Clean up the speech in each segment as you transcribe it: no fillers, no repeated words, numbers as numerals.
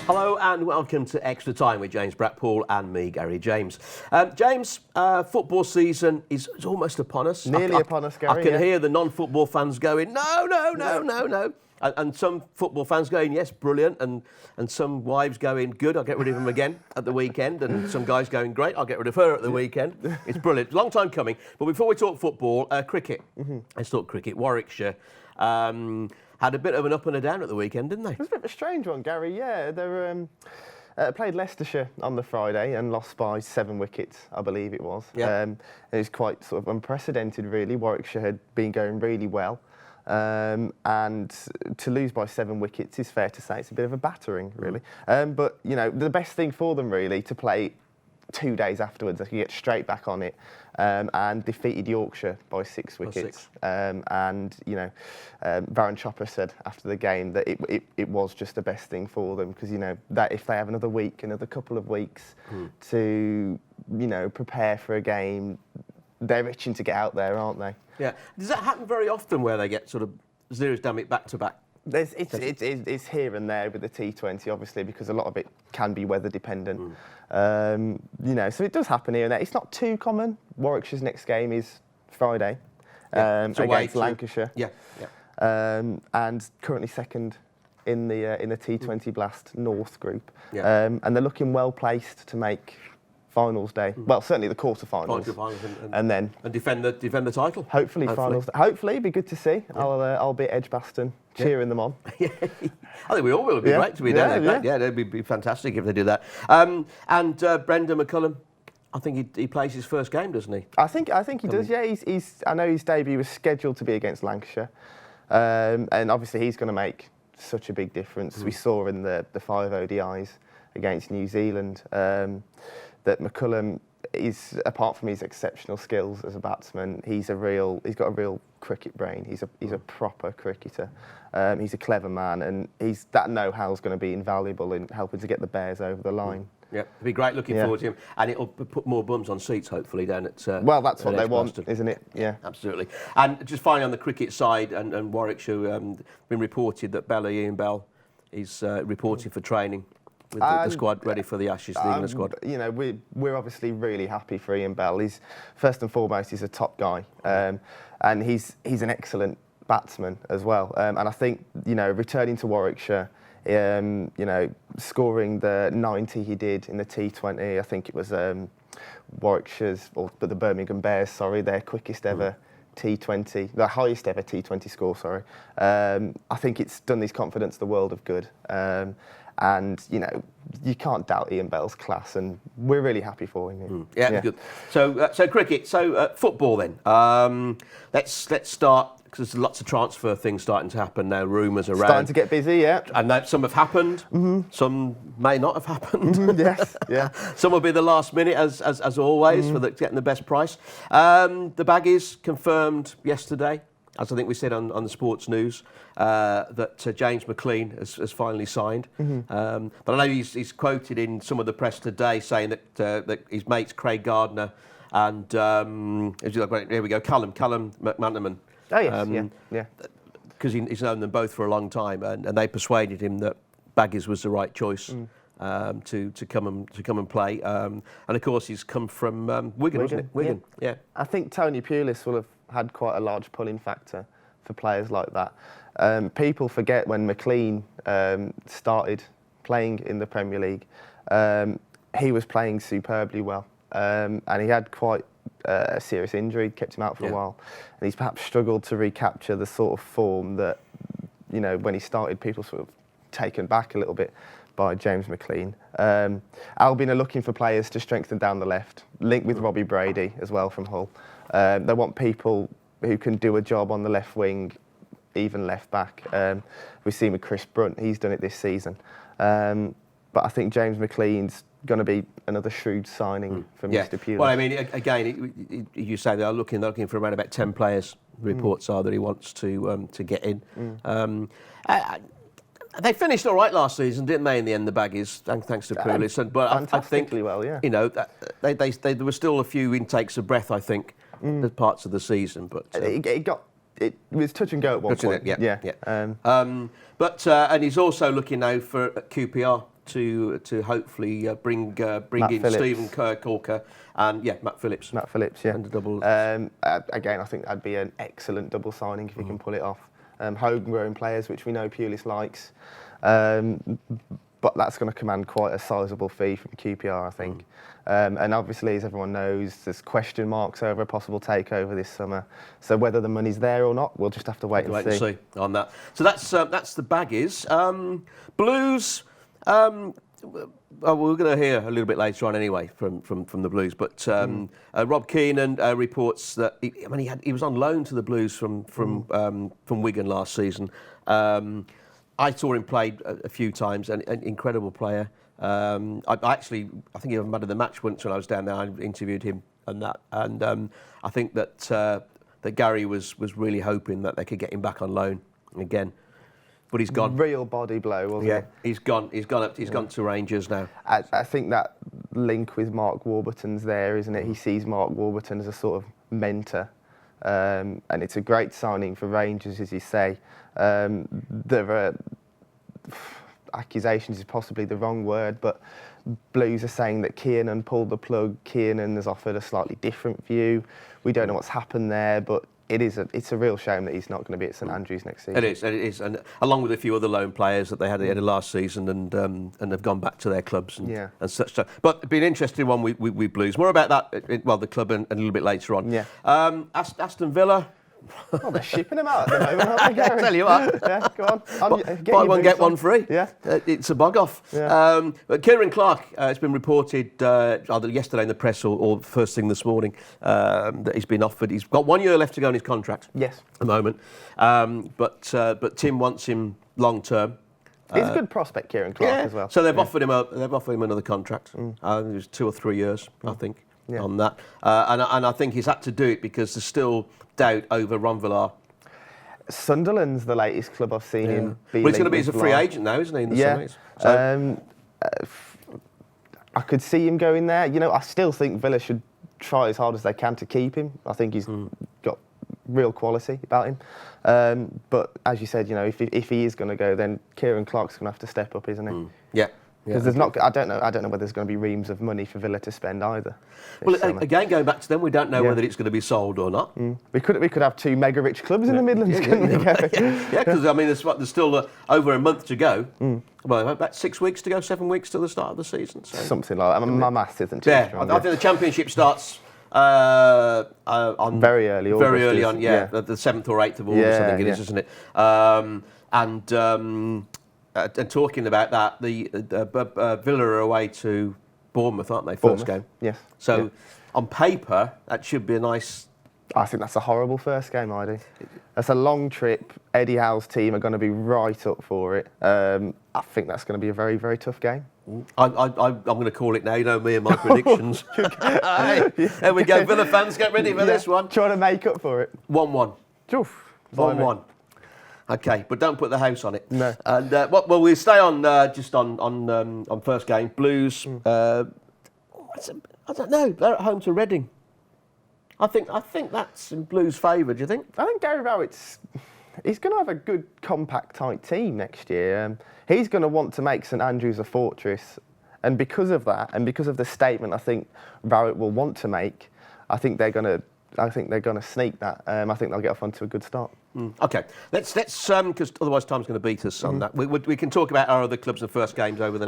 Hello and welcome to Extra Time with James Bradpool and me, Gary James. James, football season is almost upon us. Nearly upon us, Gary. I can hear the non-football fans going, no. And some football fans going, yes, brilliant. And some wives going, good, I'll get rid of him again at the weekend. And some guys going, great, I'll get rid of her at the weekend. It's brilliant. Long time coming. But before we talk football, cricket. Let's talk cricket. Warwickshire. Had a bit of an up and a down at the weekend, didn't they? It was a bit of a strange one, Gary. Yeah, they were, played Leicestershire on the Friday and lost by 7 wickets, I believe it was. Yeah. It was quite sort of unprecedented, really. Warwickshire had been going really well. And to lose by 7 wickets is fair to say it's a bit of a battering, really. But, you know, the best thing for them, really, to play 2 days afterwards, they could get straight back on it and defeated Yorkshire by 6 wickets. And, you know, Varun Chopra said after the game that it was just the best thing for them because, you know, that if they have another week, another couple of weeks to, you know, prepare for a game, they're itching to get out there, aren't they? Yeah. Does that happen very often where they get sort of zeros damn it back to back? It's here and there with the T20, obviously, because a lot of it can be weather dependent. You know, so it does happen here and there. It's not too common. Warwickshire's next game is Friday against Lancashire. And currently second in the T20 Blast North group. And they're looking well placed to make finals day. Well, certainly the quarterfinals. And defend the title. Hopefully finals. Hopefully, it'd be good to see. Yeah. I'll be at Edgbaston cheering them on. I think we all will. It'd be great to be down there. Yeah, it'd be fantastic if they do that. And Brendan McCullum, I think he plays his first game, doesn't he? I think he does. Yeah, I know his debut was scheduled to be against Lancashire, and obviously he's going to make such a big difference. We saw in the 5 ODIs against New Zealand that McCullum is, apart from his exceptional skills as a batsman, he's got a real cricket brain. He's a proper cricketer. He's a clever man, and that know-how is going to be invaluable in helping to get the Bears over the line. Yeah, it'll be great looking forward to him, and it'll put more bums on seats hopefully down at. Well, that's what they want, isn't it? Yeah, absolutely. And just finally on the cricket side, and Warwickshire, been reported that Ian Bell is reporting for training with the squad ready for the Ashes, the England squad. You know, we're obviously really happy for Ian Bell. He's first and foremost, he's a top guy, and he's an excellent batsman as well. And I think, you know, returning to Warwickshire, you know, scoring the 90 he did in the T20, I think it was Warwickshire's, the Birmingham Bears, their quickest ever T20, the highest ever T20 score, I think it's done his confidence the world of good. And, you know, you can't doubt Ian Bell's class, and we're really happy for him. Yeah, good. So cricket. So football then. Let's start, because there's lots of transfer things starting to happen now, rumours around. Starting to get busy, yeah. And some have happened, some may not have happened. Yes, yeah. Some will be the last minute, as always, for getting the best price. The Baggies confirmed yesterday, as I think we said on the sports news, that James McLean has finally signed. But I know he's quoted in some of the press today saying that his mates Craig Gardner and here we go, Callum McManaman. Oh yes, yeah. Because he's known them both for a long time, and they persuaded him that Baggies was the right choice to come and play. And of course, he's come from Wigan, wasn't it? Wigan, yeah. I think Tony Pulis will have had quite a large pulling factor for players like that. People forget when McLean started playing in the Premier League, he was playing superbly well, and he had quite a serious injury, kept him out for a while, and he's perhaps struggled to recapture the sort of form that, you know, when he started, people sort of taken back a little bit by James McLean. Albion are looking for players to strengthen down the left, linked with Robbie Brady as well from Hull. They want people who can do a job on the left wing, even left back. We've seen with Chris Brunt, he's done it this season. But I think James McLean's going to be another shrewd signing for Mr. Pulis. Well, I mean, again, you say they're looking for around about 10 players. Reports are that he wants to get in. They finished all right last season, didn't they? In the end, the Baggies, thanks to Pulis. But I think, well, yeah. You know, there were still a few intakes of breath, I think, the parts of the season. But it was touch and go at one point. And he's also looking now for QPR to hopefully bring Matt in Phillips. Stephen Corker and Matt Phillips. Matt Phillips, yeah. And a double. Again, I think that'd be an excellent double signing if he can pull it off. Homegrown players, which we know Pulis likes, but that's going to command quite a sizable fee from QPR, I think. And obviously, as everyone knows, there's question marks over a possible takeover this summer. So whether the money's there or not, we'll just have to wait and see on that. So that's the Baggies. Blues. We're going to hear a little bit later on anyway from the Blues. But Rob Keenan reports that he was on loan to the Blues from Wigan last season. I saw him play a few times, and an incredible player. I think he was man of the match once when I was down there. I interviewed him and that, and I think that Gary was really hoping that they could get him back on loan again. But he's gone. Real body blow, wasn't it? He's gone. He's gone to Rangers now. I think that link with Mark Warburton's there, isn't it? He sees Mark Warburton as a sort of mentor, and it's a great signing for Rangers, as you say. There are accusations is possibly the wrong word, but Blues are saying that Kiernan pulled the plug. Kiernan has offered a slightly different view. We don't know what's happened there, but it's a real shame that he's not going to be at St Andrews next season. It is, and along with a few other loan players that they had last season, and have gone back to their clubs and such. But it'd be an interesting one with Blues. More about that, the club, and a little bit later on. Yeah. Aston Villa. Oh, they're shipping them out at the moment, aren't they, Gary? I tell you what. Yeah, go on. Buy one, get one free. Yeah. It's a bug off. Yeah. But Kieran Clark, it's been reported either yesterday in the press or first thing this morning that he's been offered. He's got 1 year left to go on his contract. Yes. At the moment. But Tim wants him long term. He's a good prospect, Kieran Clark, as well. So they've offered him another contract. It was 2 or 3 years, I think, on that. And I think he's had to do it because there's still doubt over Ron Villar. Sunderland's the latest club I've seen him be. Well, he's going to be as a free Villar. agent now, isn't he? In the Yeah. summers? I could see him going there. I still think Villa should try as hard as they can to keep him. I think he's got real quality about him. But as you said, if he is going to go, then Kieran Clark's going to have to step up, isn't he? Yeah. Because there's not. I don't know whether there's going to be reams of money for Villa to spend either. Well, again, going back to them, we don't know whether it's going to be sold or not. We could have 2 mega rich clubs in the Midlands, couldn't we? Yeah, because there's still over a month to go. Well, about 6 weeks to go, 7 weeks till the start of the season. So. Something like that. My maths isn't too strong. I think the Championship starts on very early August. Very early on, the 7th or 8th of August, I think it is, isn't it? And talking about that, the Villa are away to Bournemouth, aren't they? First game. Yes. So on paper, that should be a nice. I think that's a horrible first game, I do. That's a long trip. Eddie Howe's team are going to be right up for it. I think that's going to be a very, very tough game. I'm going to call it now. You know me and my predictions. There we go. Villa fans, get ready for this one. Trying to make up for it. 1-1. 1-1. Okay, but don't put the house on it. No. And well, we'll stay on just on first game. Blues. I don't know. They're at home to Reading. I think that's in Blues' favour. Do you think? I think Gary Rowett's he's going to have a good compact tight team next year. He's going to want to make St Andrews a fortress, and because of that, and because of the statement I think Rowett will want to make, I think they're going to sneak that. I think they'll get off onto a good start. Okay, let's because otherwise time's going to beat us on that. We can talk about our other clubs and first games over the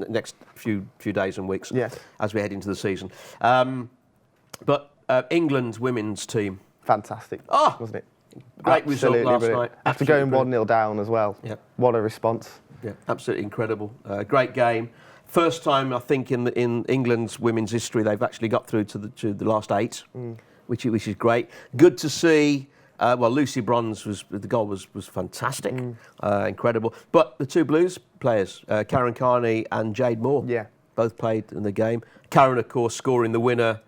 next few days and weeks as we head into the season. But England's women's team, fantastic, wasn't it? Great result last night. After going 1-0 down as well. Yeah. What a response. Yeah, absolutely incredible. Great game. First time I think in England's women's history they've actually got through to the last 8, which is great. Good to see. Lucy Bronze the goal was fantastic, incredible. But the 2 Blues players, Karen Carney and Jade Moore, both played in the game. Karen, of course, scoring the winner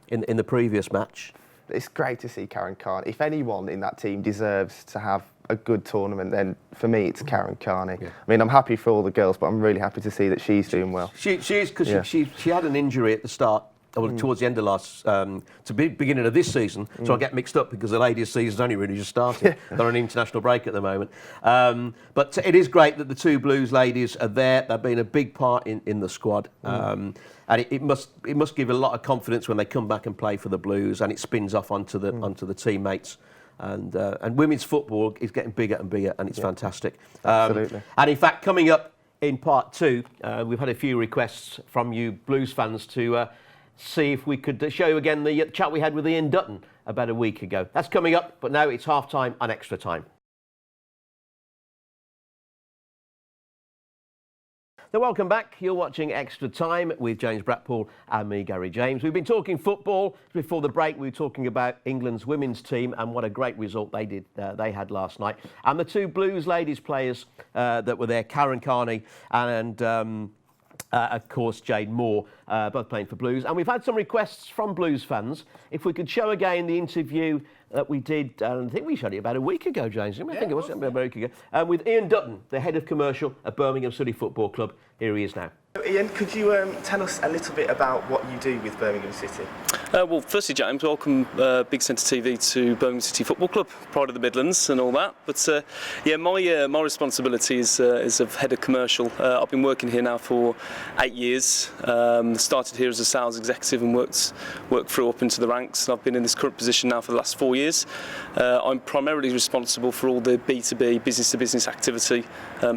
in the previous match. It's great to see Karen Carney. If anyone in that team deserves to have a good tournament, then for me it's Karen Carney. Yeah. I mean, I'm happy for all the girls, but I'm really happy to see that she's doing well. She is, because she had an injury at the start towards the end of beginning of this season. So I get mixed up because the ladies' season's only really just started. They're on international break at the moment. But it is great that the two Blues ladies are there. They've been a big part in the squad. And it must give a lot of confidence when they come back and play for the Blues, and it spins off onto the teammates. And women's football is getting bigger and bigger, and it's fantastic. Absolutely. And in fact, coming up in part 2, we've had a few requests from you Blues fans to see if we could show you again the chat we had with Ian Dutton about a week ago. That's coming up, but now it's half time and extra time. So welcome back. You're watching Extra Time with James Bradpool and me, Gary James. We've been talking football. Before the break, we were talking about England's women's team and what a great result they had last night. And the two Blues ladies players that were there, Karen Carney and of course, Jade Moore, both playing for Blues. And we've had some requests from Blues fans. If we could show again the interview that we did, I think we showed it about a week ago, James. I think it was about a week ago. With Ian Dutton, the head of commercial at Birmingham City Football Club. Here he is now. Ian, could you tell us a little bit about what you do with Birmingham City? Well, firstly, James, welcome Big Centre TV to Birmingham City Football Club, pride of the Midlands and all that. But yeah, my responsibility is of head of commercial. I've been working here now for 8 years. Started here as a sales executive and worked through up into the ranks. And I've been in this current position now for the last 4 years. I'm primarily responsible for all the B2B, business-to-business activity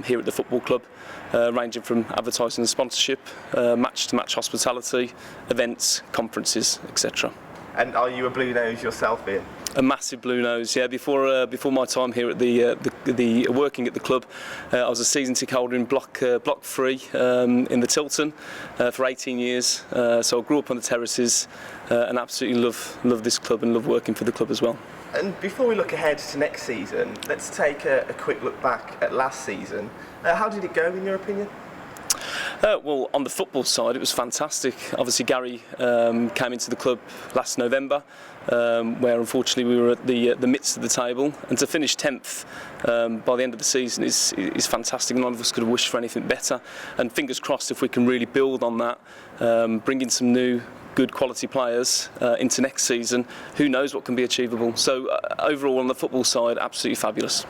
here at the football club. Ranging from advertising and sponsorship, match-to-match hospitality, events, conferences, etc. And are you a Blue Nose yourself, Ian? A massive Blue Nose, yeah. Before my time here at the working at the club, I was a season ticket holder in Block 3 in the Tilton for 18 years. So I grew up on the terraces and absolutely love this club and love working for the club as well. And before we look ahead to next season, let's take a quick look back at last season. How did it go, in your opinion? Well, on the football side, it was fantastic. Obviously, Gary came into the club last November, where unfortunately we were at the midst of the table, and to finish 10th by the end of the season is fantastic. None of us could have wished for anything better. And fingers crossed, if we can really build on that, bring in some new good quality players into next season, who knows what can be achievable. So overall on the football side, absolutely fabulous.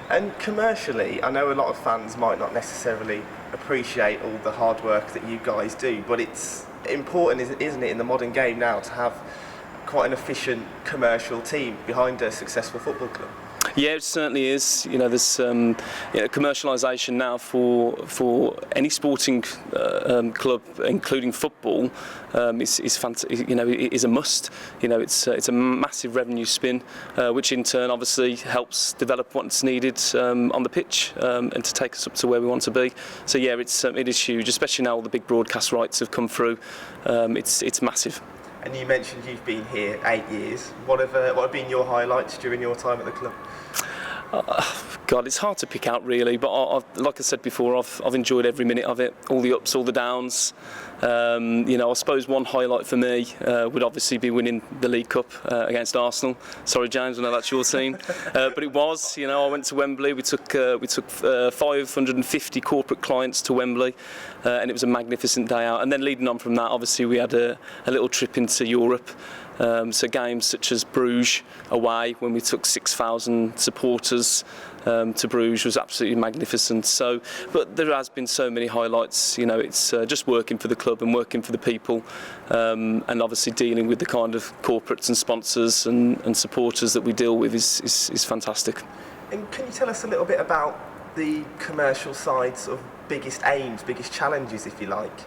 And commercially, I know a lot of fans might not necessarily appreciate all the hard work that you guys do, but it's important, isn't it, in the modern game now to have quite an efficient commercial team behind a successful football club? Yeah, it certainly is. You know, there's commercialisation now for any sporting club, including football, is a must. You know, it's a massive revenue spin, which in turn obviously helps develop what's needed on the pitch and to take us up to where we want to be. So yeah, it is huge, especially now all the big broadcast rights have come through. It's massive. And you mentioned you've been here 8 years. What have been your highlights during your time at the club? God, it's hard to pick out really, but like I said before, I've enjoyed every minute of it, all the ups, all the downs. I suppose one highlight for me would obviously be winning the League Cup against Arsenal. Sorry, James, I know that's your team, but it was. I went to Wembley. We took 550 corporate clients to Wembley, and it was a magnificent day out. And then leading on from that, obviously we had a little trip into Europe. So games such as Bruges away, when we took 6,000 supporters to Bruges, was absolutely magnificent. So, but there has been so many highlights. It's just working for the club and working for the people, and obviously dealing with the kind of corporates and sponsors and supporters that we deal with is fantastic. And can you tell us a little bit about the commercial side's sort of biggest aims, biggest challenges, if you like?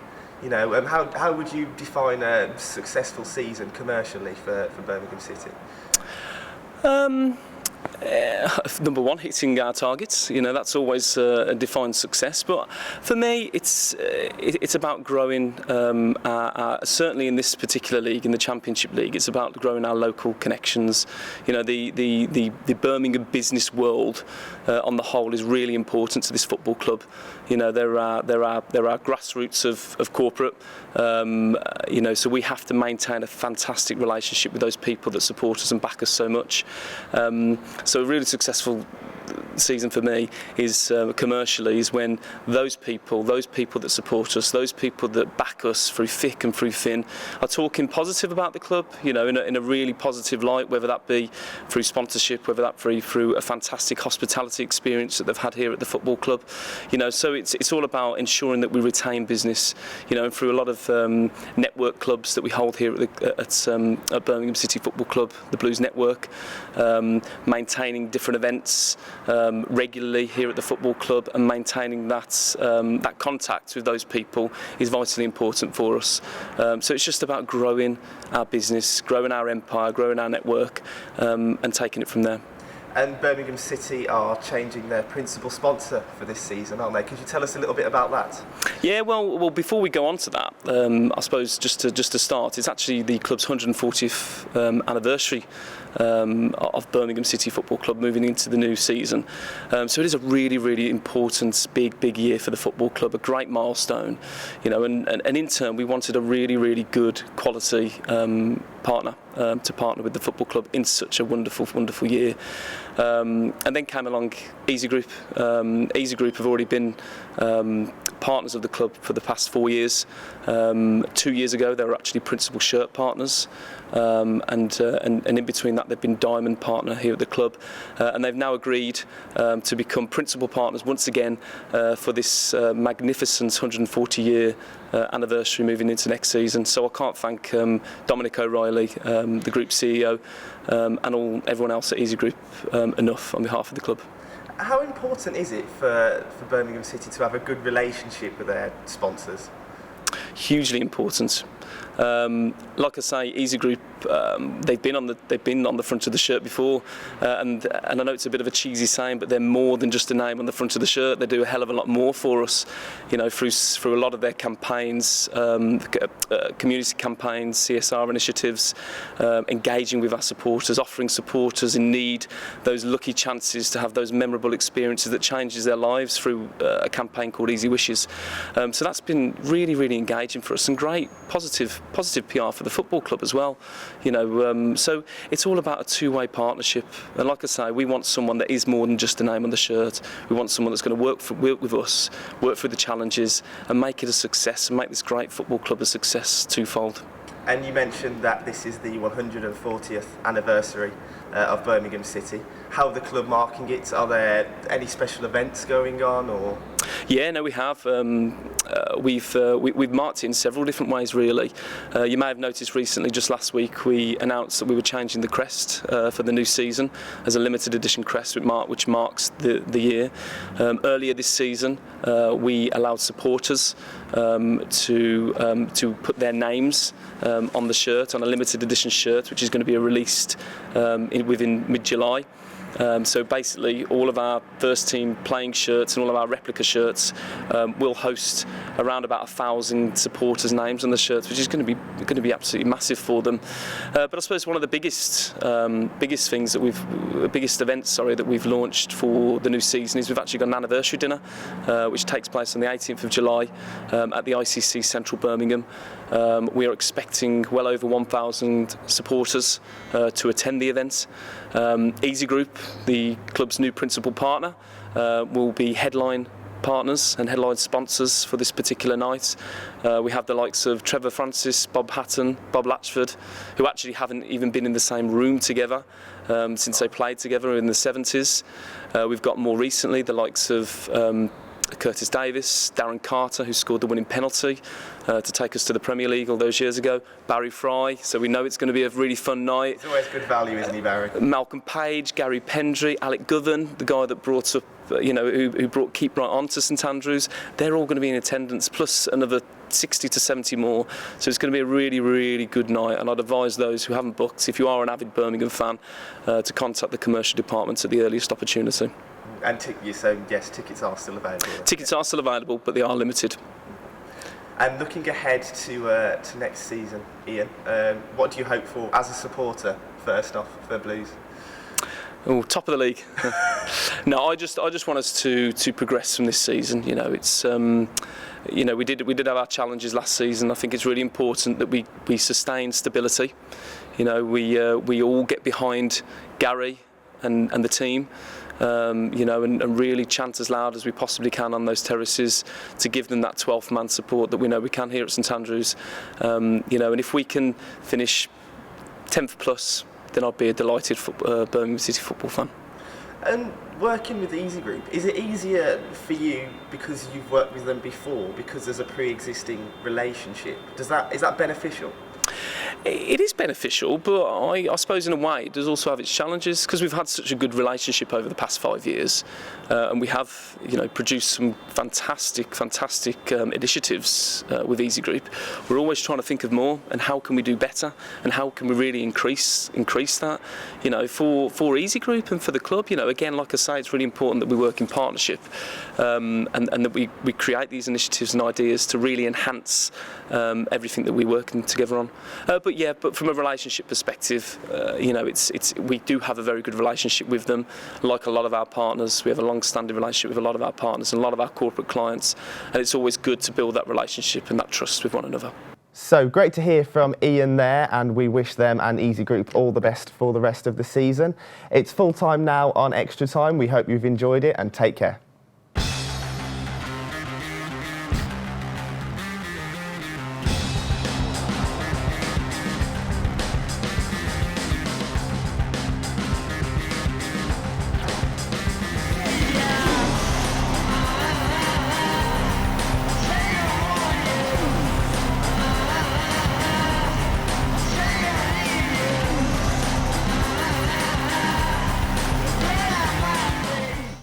How would you define a successful season commercially for Birmingham City? Number one, hitting our targets. That's always a defined success. But for me, it's about growing. Certainly in this particular league, in the Championship League, it's about growing our local connections. The Birmingham business world on the whole is really important to this football club. There are grassroots of corporate. So we have to maintain a fantastic relationship with those people that support us and back us so much. So a really successful season for me is commercially is when those people that support us, those people that back us through thick and through thin, are talking positive about the club, you know, in a really positive light, whether that be through sponsorship, whether that be through a fantastic hospitality experience that they've had here at the football club, you know. So it's all about ensuring that we retain business, you know, and through a lot of network clubs that we hold here at Birmingham City Football Club, the Blues Network, maintaining different events regularly here at the football club, and maintaining that contact with those people is vitally important for us. So it's just about growing our business, growing our empire, growing our network, and taking it from there. And Birmingham City are changing their principal sponsor for this season, aren't they? Could you tell us a little bit about that? Yeah, well, before we go on to that, I suppose just to start, it's actually the club's 140th anniversary of Birmingham City Football Club moving into the new season. So it is a really, really important, big year for the football club, a great milestone, you know, and in turn we wanted a really, really good quality partner to partner with the football club in such a wonderful year. And then came along Easy Group. Easy Group have already been partners of the club for the past 4 years. 2 years ago they were actually principal shirt partners, and in between that they've been diamond partner here at the club, and they've now agreed to become principal partners once again for this magnificent 140-year anniversary moving into next season. So I can't thank Dominic O'Reilly, the group CEO, and everyone else at Easy Group enough on behalf of the club. How important is it for Birmingham City to have a good relationship with their sponsors? Hugely important. Like I say, Easy Group, they've been on the front of the shirt before, and I know it's a bit of a cheesy saying, but they're more than just a name on the front of the shirt. They do a hell of a lot more for us, you know, through a lot of their campaigns, community campaigns, CSR initiatives, engaging with our supporters, offering supporters in need those lucky chances to have those memorable experiences that changes their lives through a campaign called Easy Wishes. So that's been really, really engaging for us, and great positive PR for the football club as well, you know. So it's all about a two-way partnership, and like I say, we want someone that is more than just a name on the shirt. We want someone that's going to work with us, work through the challenges, and make it a success, and make this great football club a success twofold. And you mentioned that this is the 140th anniversary of Birmingham City. How are the club marking it? Are there any special events going on, or? Yeah, no, we have. We've marked it in several different ways, really. You may have noticed recently, just last week, we announced that we were changing the crest for the new season as a limited edition crest, which marks the year. Earlier this season, we allowed supporters to put their names on the shirt, on a limited edition shirt, which is going to be released within mid-July. So basically, all of our first team playing shirts and all of our replica shirts will host around about 1,000 supporters' names on the shirts, which is going to be absolutely massive for them. But I suppose one of the biggest things that biggest events that we've launched for the new season is we've actually got an anniversary dinner, which takes place on the 18th of July at the ICC Central Birmingham. We are expecting well over 1,000 supporters to attend the event. Easy Group, the club's new principal partner, will be headline partners and headline sponsors for this particular night. We have the likes of Trevor Francis, Bob Hatton, Bob Latchford, who actually haven't even been in the same room together since they played together in the 70s. We've got more recently the likes of Curtis Davis, Darren Carter, who scored the winning penalty to take us to the Premier League all those years ago, Barry Fry, so we know it's going to be a really fun night. It's always good value, isn't he, Barry? Malcolm Page, Gary Pendry, Alec Govan, the guy that brought up, who brought Keep Right On to St Andrews. They're all going to be in attendance, plus another 60 to 70 more. So it's going to be a really, really good night, and I'd advise those who haven't booked, if you are an avid Birmingham fan, to contact the commercial department at the earliest opportunity. And so yes, tickets are still available. Tickets are still available, but they are limited. And looking ahead to next season, Ian, what do you hope for as a supporter, first off, for Blues? Oh, top of the league. No, I just want us to progress from this season. You know, it's we did have our challenges last season. I think it's really important that we sustain stability. You know, we all get behind Gary and the team. you know, and really chant as loud as we possibly can on those terraces to give them that 12th man support that we know we can here at St Andrews. You know, and if we can finish 10th plus, then I'd be a delighted Birmingham City football fan. And working with Easy Group, is it easier for you because you've worked with them before, because there's a pre-existing relationship? Is that beneficial? It is beneficial, but I suppose in a way it does also have its challenges, because we've had such a good relationship over the past 5 years, and we have, you know, produced some fantastic initiatives with Easy Group. We're always trying to think of more and how can we do better and how can we really increase that, you know, for Easy Group and for the club. You know, again, like I say, it's really important that we work in partnership, and that we create these initiatives and ideas to really enhance everything that we're working together on. But from a relationship perspective, you know, we do have a very good relationship with them. Like a lot of our partners, we have a long-standing relationship with a lot of our partners and a lot of our corporate clients, and it's always good to build that relationship and that trust with one another. So great to hear from Ian there, and we wish them and Easy Group all the best for the rest of the season. It's full time now on Extra Time. We hope you've enjoyed it, and take care.